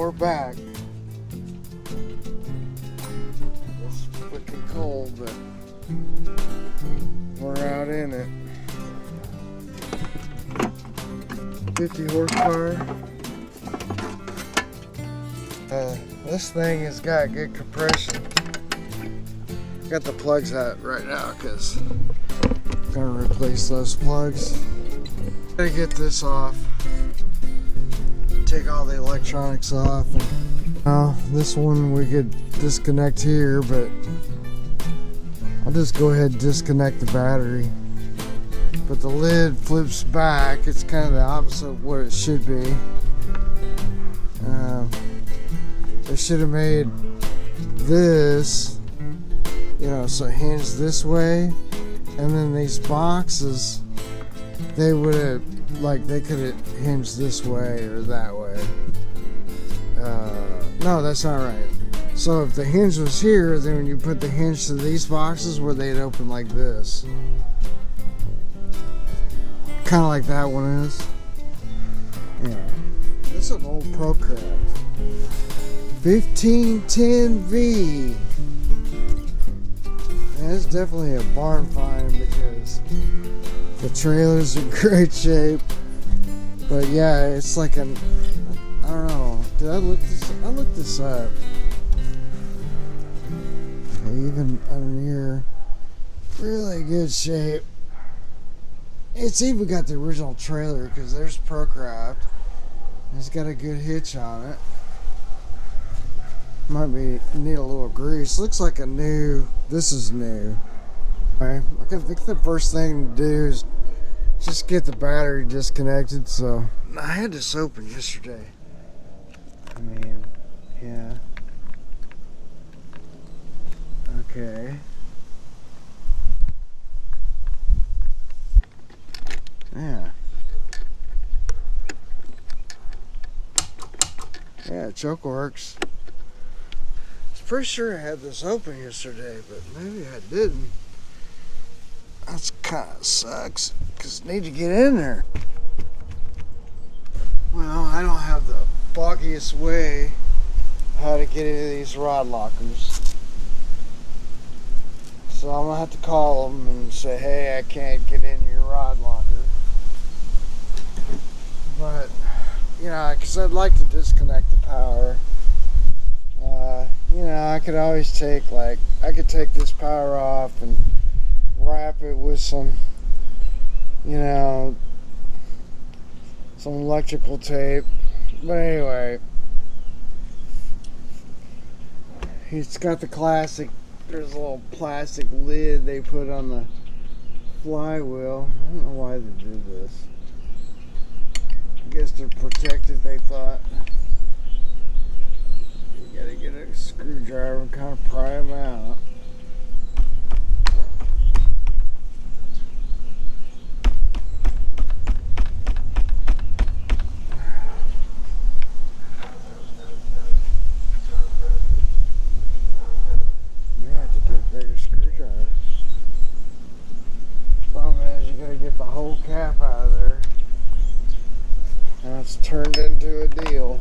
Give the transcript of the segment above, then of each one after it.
we're back. It's freaking cold, but we're out in it. 50 horsepower. This thing has got good compression. Got the plugs out right now because I'm gonna replace those plugs. Gotta get this off. Take all the electronics off. Now this one we could disconnect here, but I'll just go ahead and disconnect the battery. But the lid flips back. It's kind of the opposite of what it should be. They should have made this, you know, so it hinged this way, and then these boxes, they would have, like, they could have hinged this way or that way. No, that's not right. So if the hinge was here, then when you put the hinge to these boxes, where they'd open like this, kind of like that one is. Yeah, this is an old Procraft 1510V. And it's definitely a barn find because the trailer's in great shape. But yeah, it's like an, I don't know. Did I look this? I looked this up. Even under here, really good shape. It's even got the original trailer because there's Procraft. It's got a good hitch on it. Might be need a little grease. Looks like a new. This is new. Okay, I think the first thing to do is just get the battery disconnected. So I had this open yesterday. I mean, yeah. Okay. Yeah. Yeah, choke works. I was pretty sure I had this open yesterday, but maybe I didn't. That's kind of sucks, because I need to get in there. Well, I don't have the foggiest way how to get into these rod lockers. So I'm going to have to call them and say, hey, I can't get in your rod locker. But, you know, because I'd like to disconnect the power. You know, I could always take, like, I could take this power off and wrap it with some, you know, some electrical tape. But anyway, it's got the classic, there's a little plastic lid they put on the flywheel. I don't know why they did this. I guess they're protected, they thought. You gotta get a screwdriver and kind of pry them out. You have to get a bigger screwdriver. Problem is, you gotta get the whole cap out of there. And it's turned into a deal.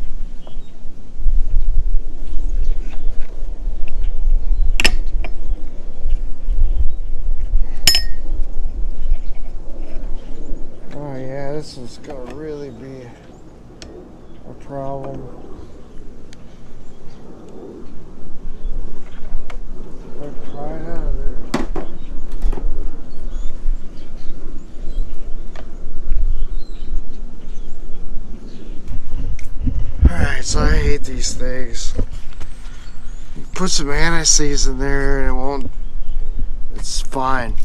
Oh yeah, this is gonna really be a problem. Let's pry it out of there. Alright, so I hate these things. You put some anti-seize in there and it won't, it's fine.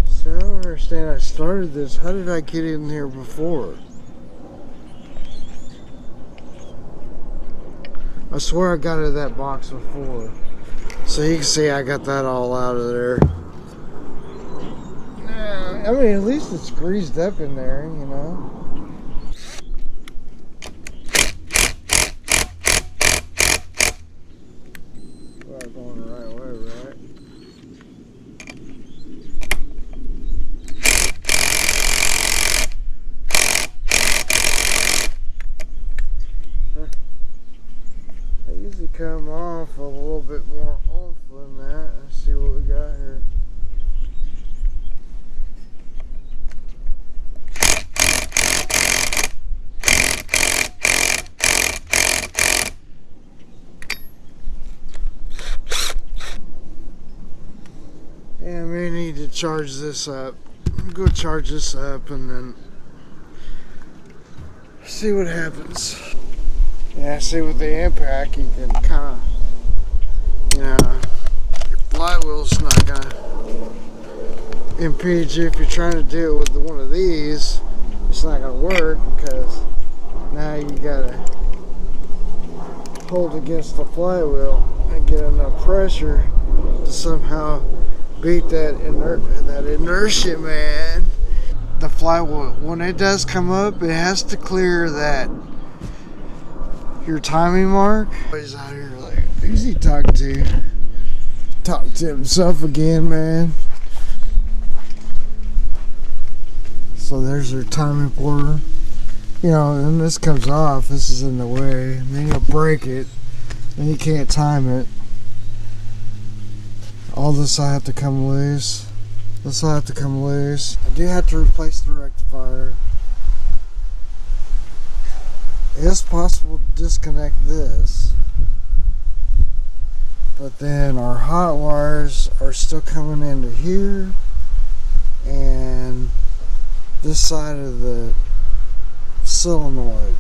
So I don't understand, I started this, how did I get in here before? I swear I got out of that box before. So you can see I got that all out of there. I mean, at least it's greased up in there, you know. Well, going the right way, right? going for a little bit more oomph than that. Let's see what we got here. Yeah, I may need to charge this up. I'm gonna charge this up and then see what happens. Yeah, see with the impact you can kind of, your flywheel's not gonna impede you. If you're trying to do it with one of these, it's not gonna work because now you gotta hold against the flywheel and get enough pressure to somehow beat that inertia, man. The flywheel, when it does come up, it has to clear that your timing mark. He's out here like, who's he talking to? Talking to himself again, man. So there's your timing quarter. And this comes off, this is in the way, and then you'll break it, and you can't time it. All this will have to come loose. This will have to come loose. I do have to replace the rectifier. It's possible to disconnect this, but then our hot wires are still coming into here and this side of the solenoid.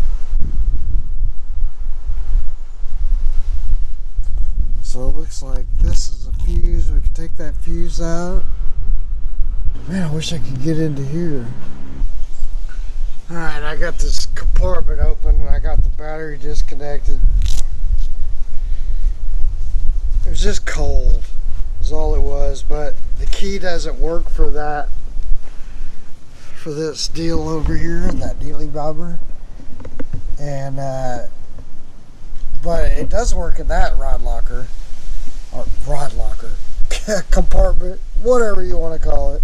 So it looks like this is a fuse. We can take that fuse out. Man, I wish I could get into here. Alright, I got this compartment open and I got the battery disconnected. It was just cold, is all it was, but the key doesn't work for that, for this deal over here, that dealy bobber. And, but it does work in that rod locker, compartment, whatever you want to call it.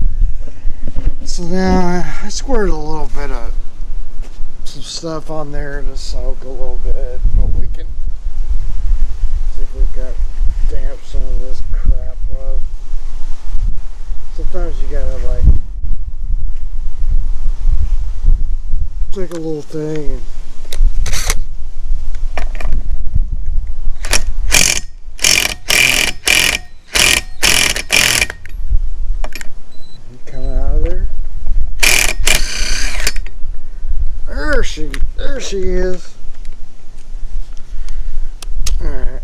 So now I squirted a little bit of some stuff on there to soak a little bit, but we can see if we've got damp some of this crap up. Sometimes you gotta like take a little thing and there she is. Alright.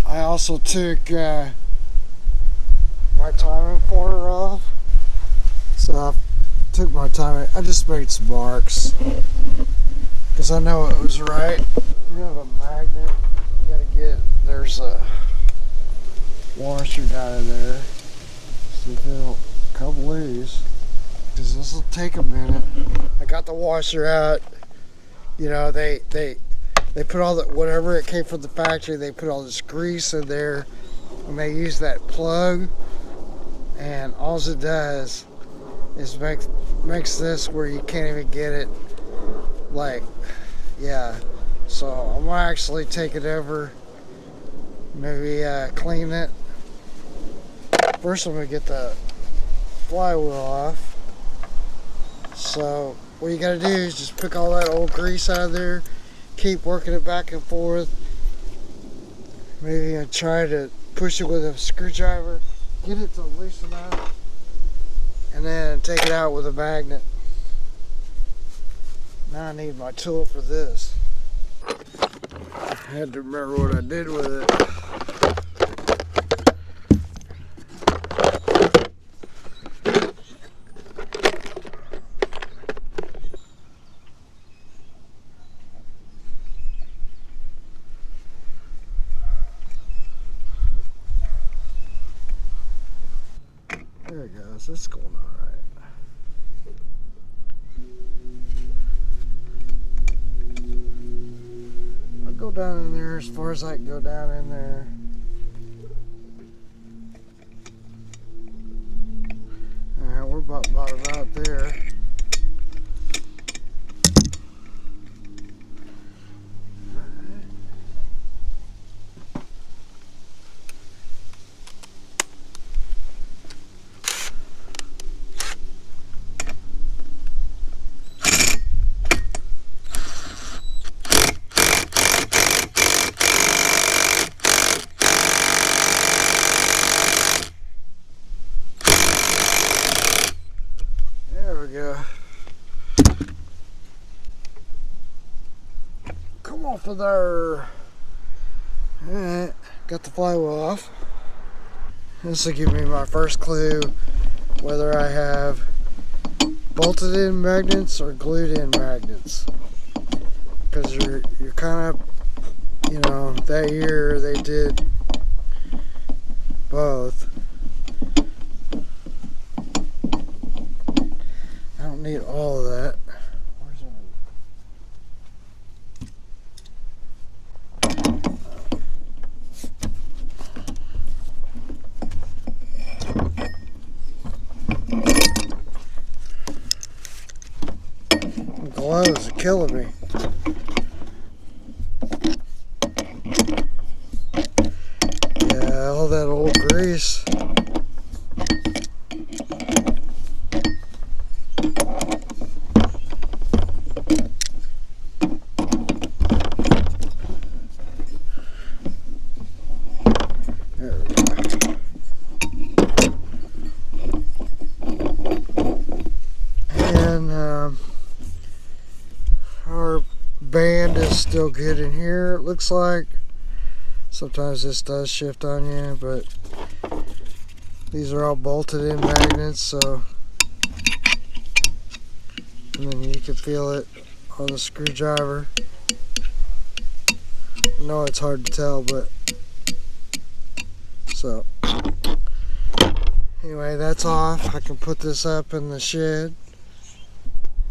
I also took my timing pointer off. So I took my timing. I just made some marks because I know it was right. You have a magnet. You gotta get, there's a washer down in there. See if it'll come loose, because this will take a minute. I got the washer out. They put all the, whatever it came from the factory, they put all this grease in there and they use that plug, and all it does is makes this where you can't even get it, like, yeah. So I'm gonna actually take it over, maybe clean it. First I'm going to get the flywheel off. So what you got to do is just pick all that old grease out of there, keep working it back and forth. Maybe try to push it with a screwdriver, get it to loosen up, and then take it out with a magnet. Now I need my tool for this. I had to remember what I did with it. There it goes. It's going all right. I'll go down in there as far as I can go down in there. Alright, we're about there. There we go. Come off of there. Alright, got the flywheel off. This will give me my first clue whether I have bolted in magnets or glued in magnets. Because you're kind of, you know, that year they did both. I don't need all of that. Where's it? Gloves are killing me. Yeah, all that old grease. Our band is still good in here, it looks like. Sometimes this does shift on you, but these are all bolted in magnets, so, and then you can feel it on the screwdriver. I know it's hard to tell, but so anyway, that's off. I can put this up in the shed.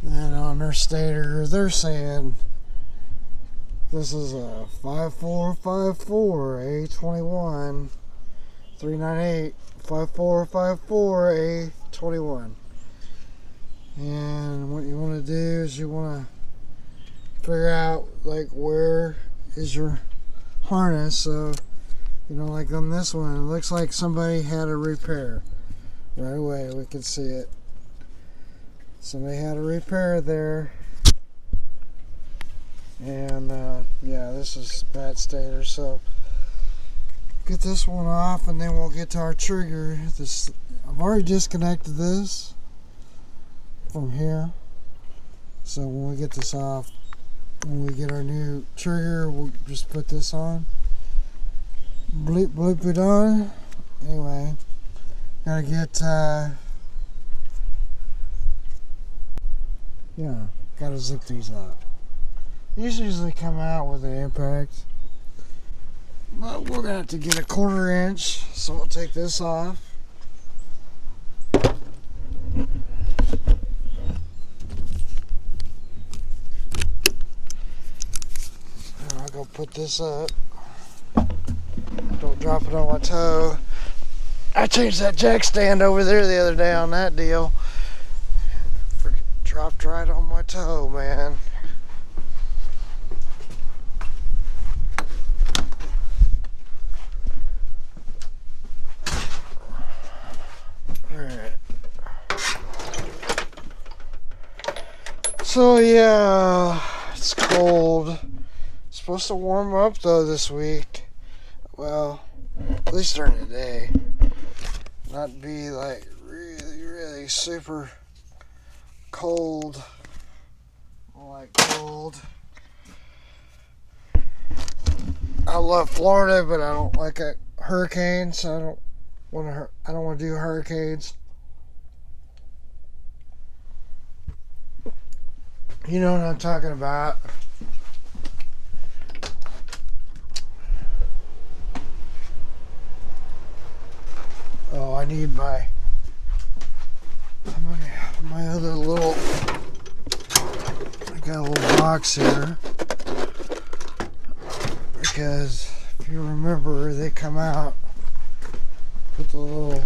And on their stator, they're saying this is a 5454 A21 398 5454 A21. And what you want to do is you want to figure out like where is your harness. So, you know, like on this one, it looks like somebody had a repair. Right away, we can see it. Somebody had a repair there. And yeah, this is bad stator. So get this one off, and then we'll get to our trigger. This, I've already disconnected this from here. So when we get this off, when we get our new trigger, we'll just put this on. Bleep bleep it on. Anyway, gotta get yeah, gotta zip these up. These usually come out with an impact, but we're gonna have to get a 1/4 inch, so we'll take this off. I'll go put this up. Don't drop it on my toe. I changed that jack stand over there the other day on that deal. Freaking dropped right on my toe, man. Alright. So yeah, it's cold. It's supposed to warm up though this week. Well, at least during the day. Not be like really super cold. I like cold. I love Florida, but I don't like a hurricane, so I don't want to do hurricanes. You know what I'm talking about. Oh, I need my other little, I got a little box here, because if you remember, they come out with the little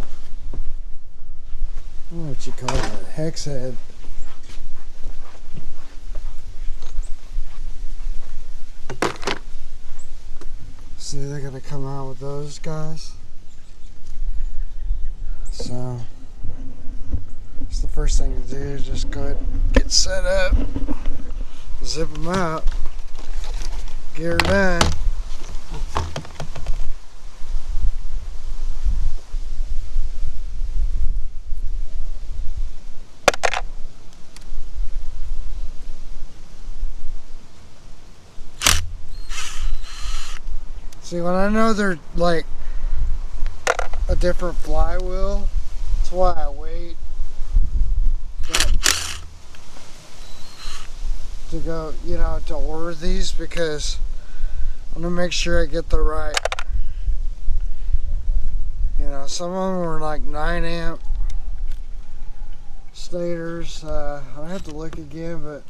I don't know what you call that, hex head. See, they're gonna come out with those guys. So it's the first thing to do is just go ahead and get set up, zip them out, get her done. See, when I know they're like a different flywheel, that's why I wait to go, you know, to order these, because I want to make sure I get the right, you know, some of them were like 9 amp stators. I have to look again, but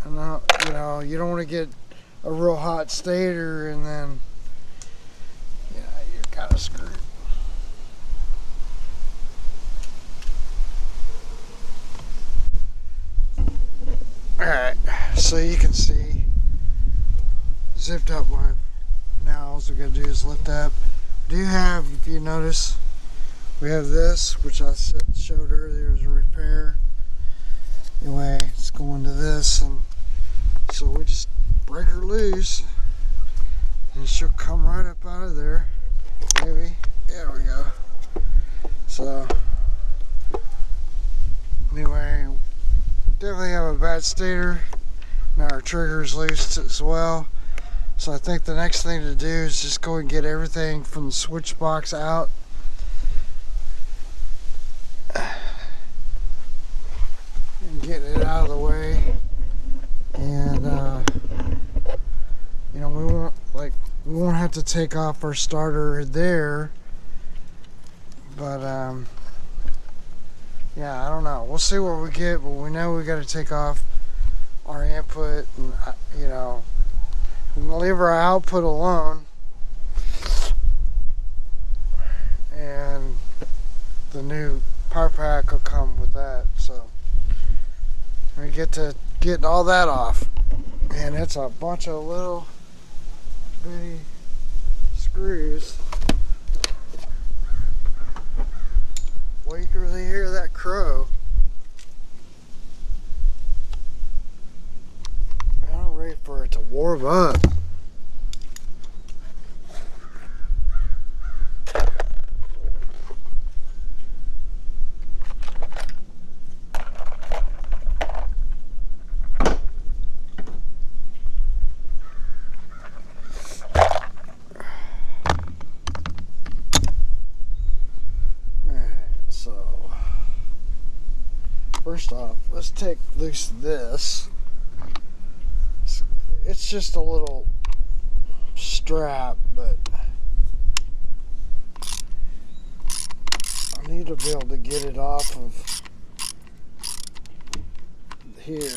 I know, you know, you don't want to get a real hot stator and then, yeah, you're kind of screwed. Alright, so you can see, zipped up one. Now all we gotta do is lift up. Do have, if you notice, we have this, which I showed earlier as a repair. Anyway, it's going to this, and so we just break her loose, and she'll come right up out of there. Maybe. There we go. So, anyway, definitely have a bad stator. Now our trigger is loose as well. So I think the next thing to do is just go and get everything from the switch box out. And get it out of the way. And you know, we won't have to take off our starter there. But yeah, I don't know. We'll see what we get, but we know we got to take off our input, and you know, we can leave our output alone, and the new power pack will come with that. So we get to get all that off, and it's a bunch of little bitty screws. Well, you can really hear that crow. Man, I'm ready for it to warm up. First off, let's take loose this. It's just a little strap, but I need to be able to get it off of here.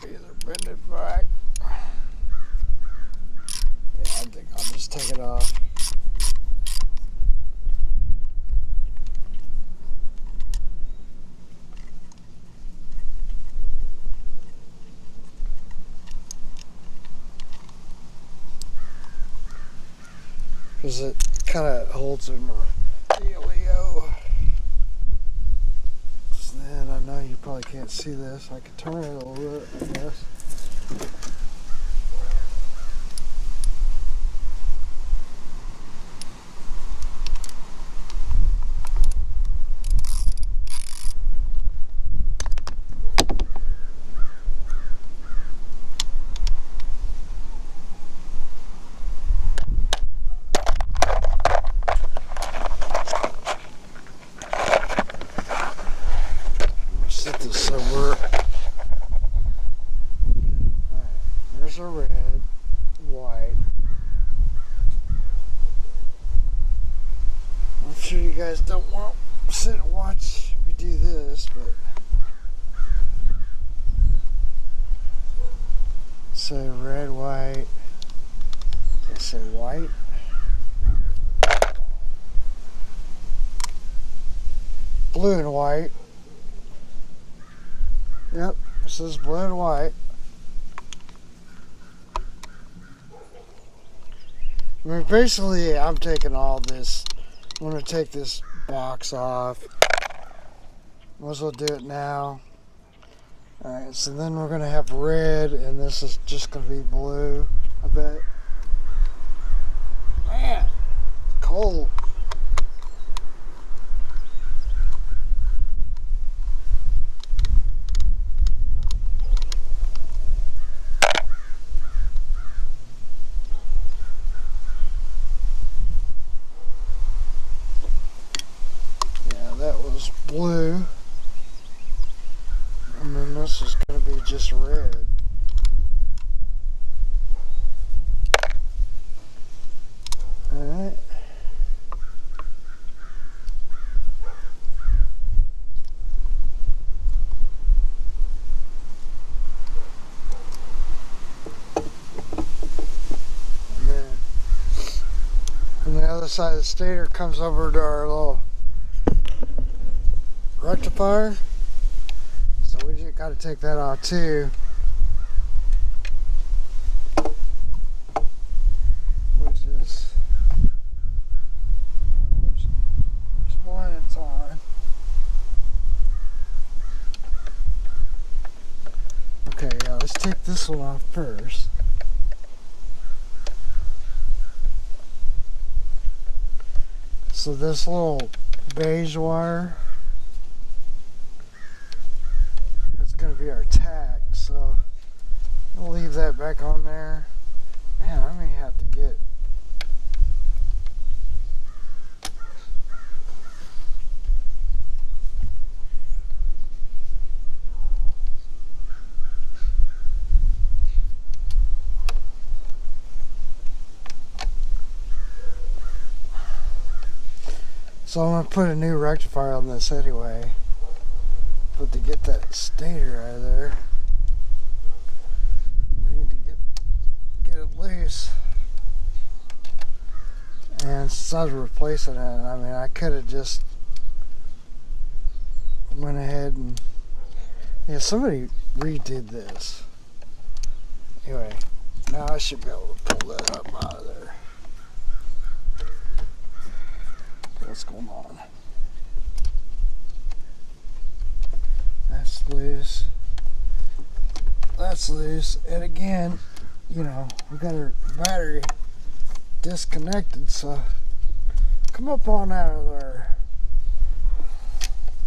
Either bend it back. Yeah, I think I'll just take it off. Because it kind of holds in my dealio. So then I know you probably can't see this. I can turn it a little bit, I guess. Set this somewhere. Alright, there's a red, white. I'm sure you guys don't want to sit and watch me do this, but say red, white. Did I say white? blue and white. Yep, it says blue and white. I mean, basically, I'm taking all this. I'm going to take this box off. Might as well do it now. Alright, so then we're going to have red, and this is just going to be blue, I bet. Man, cold. That was blue, and then this is going to be just red. Alright. And then from the other side of the stator comes over to our little rectifier, so we just got to take that off too, which is which one it's on. Okay, yeah, let's take this one off first. So this little beige wire, going to be our tack, so I'll leave that back on there. Man, I may have to get so I'm going to put a new rectifier on this anyway. But to get that stator out of there, we need to get it loose. And since I was replacing it, I mean, I could have just went ahead and, yeah, somebody redid this. Anyway, now I should be able to pull that up out of there. What's going on? That's loose. That's loose. And again, you know, we got our battery disconnected, so come up on out of there.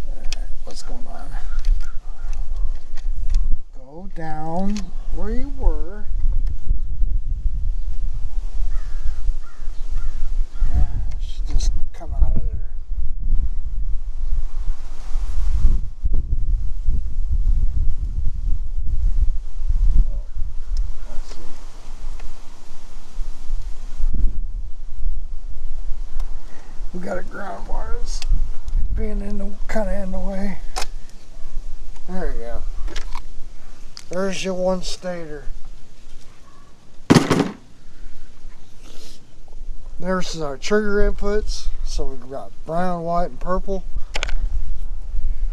Alright, what's going on? Go down where you were. Yeah, just come out of there. We got a ground wires being kind of in the way. There we go. There's your one stator. There's our trigger inputs. So we've got brown, white, and purple.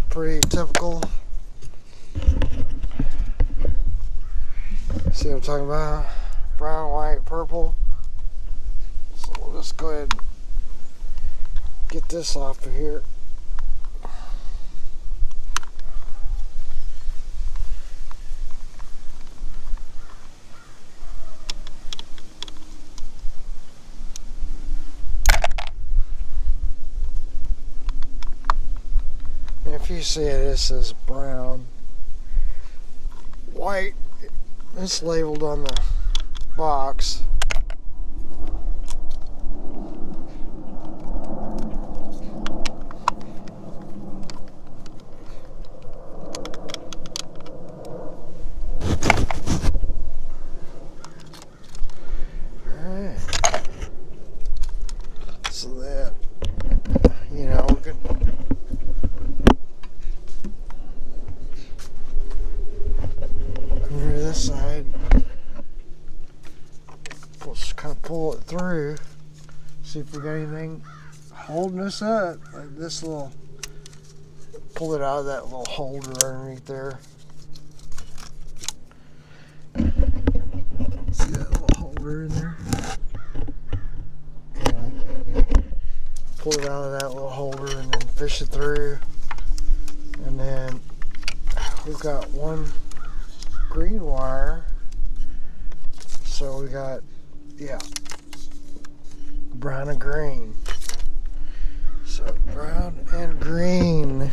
Pretty typical. See what I'm talking about? Brown, white, purple. So we'll just go ahead and get this off of here. And if you see it, it says brown. White, it's labeled on the box. So that, you know, we could over to this side, we'll just kind of pull it through, see if we got anything holding us up, like this little pull it out of that little holder underneath there. See that little holder in there? Yeah. Pull it out of that little holder and then fish it through. And then we've got one green wire. So we got, yeah, brown and green. So brown and green.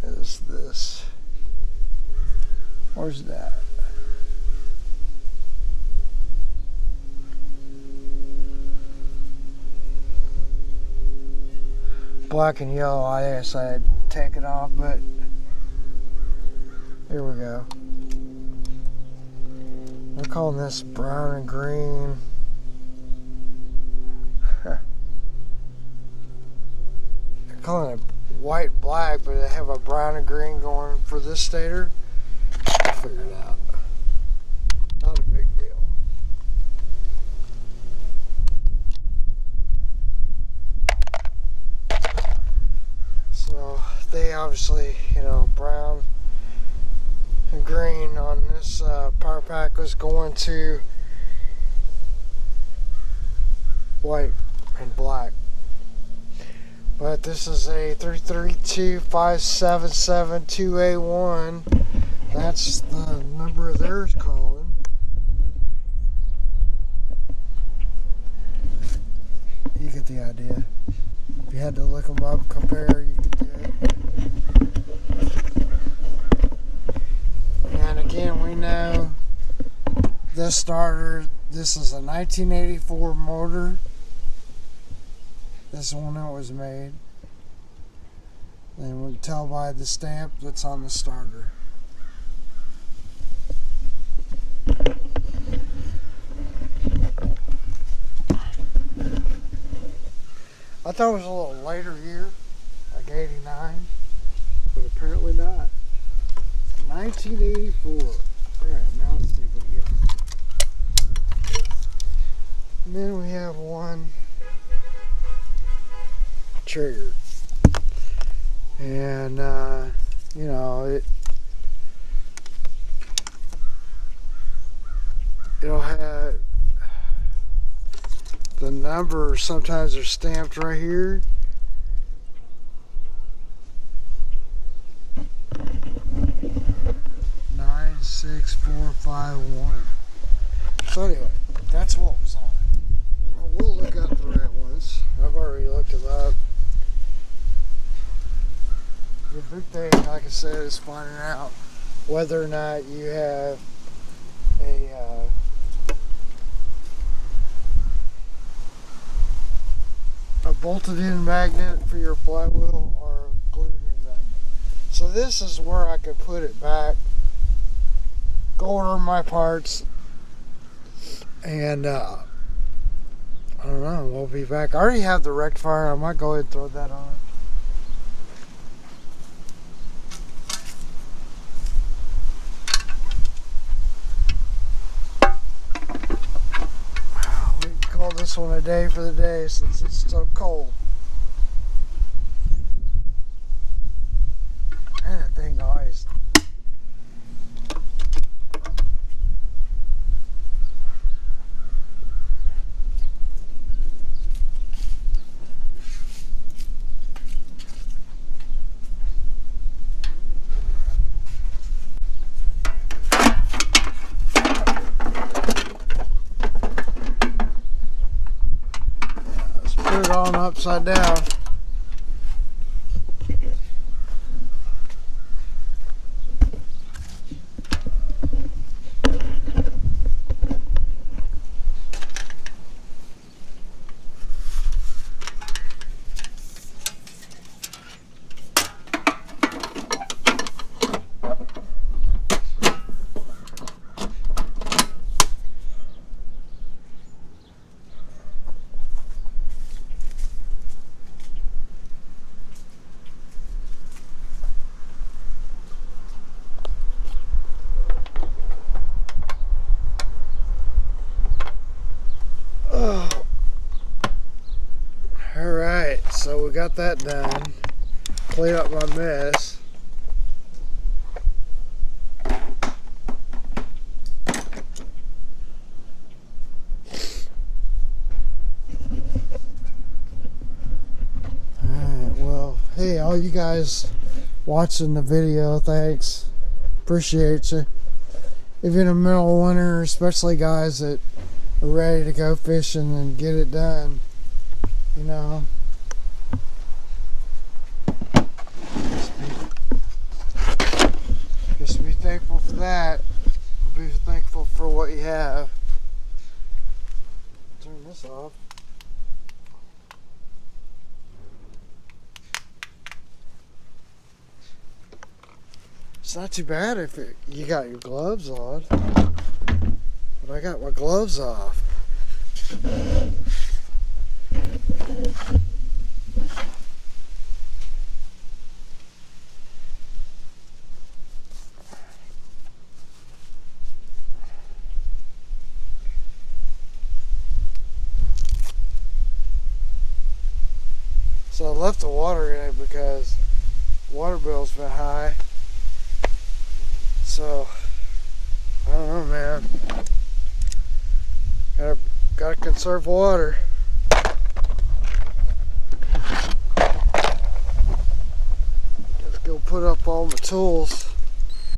Is this? Where's that? Black and yellow. I guess I'd take it off, but here we go. We're calling this brown and green. They're calling it white and black, but they have a brown and green going for this stator. I'll figure it out. Not a big deal. So they obviously, you know, brown and green on this power pack was going to white and black. But this is a 332-577-2A1. That's the number theirs calling. You get the idea. If you had to look them up, compare, you could do it. And again, we know this starter, this is a 1984 motor. This is when it was made. And we can tell by the stamp that's on the starter. I thought it was a little later year, like 89, but apparently not. 1984. Alright, now let's see if we can get it. And then we have one trigger. And, you know, it'll have the numbers, sometimes they're stamped right here. Nine, 6, 4, 5, 1. So anyway, that's what was on it. Well, we'll look up the right ones. I've already looked them up. The big thing, like I said, is finding out whether or not you have a bolted in magnet for your flywheel or a glued in magnet. So this is where I could put it back, go order my parts, and I don't know, we'll be back. I already have the rectifier. I might go ahead and throw that on. This one a day for the day since it's so cold. And that thing always. Put it on upside down. we got that done. Clean up my mess. Alright, well, hey, all you guys watching the video, thanks. Appreciate you. If you're in the middle of winter, especially guys that are ready to go fishing and get it done, you know, just be thankful for that. Be thankful for what you have. Turn this off. It's not too bad if you got your gloves on, but I got my gloves off. So I left the water in it because water bill's been high. So I don't know, man. Gotta conserve water. Let's go put up all my tools.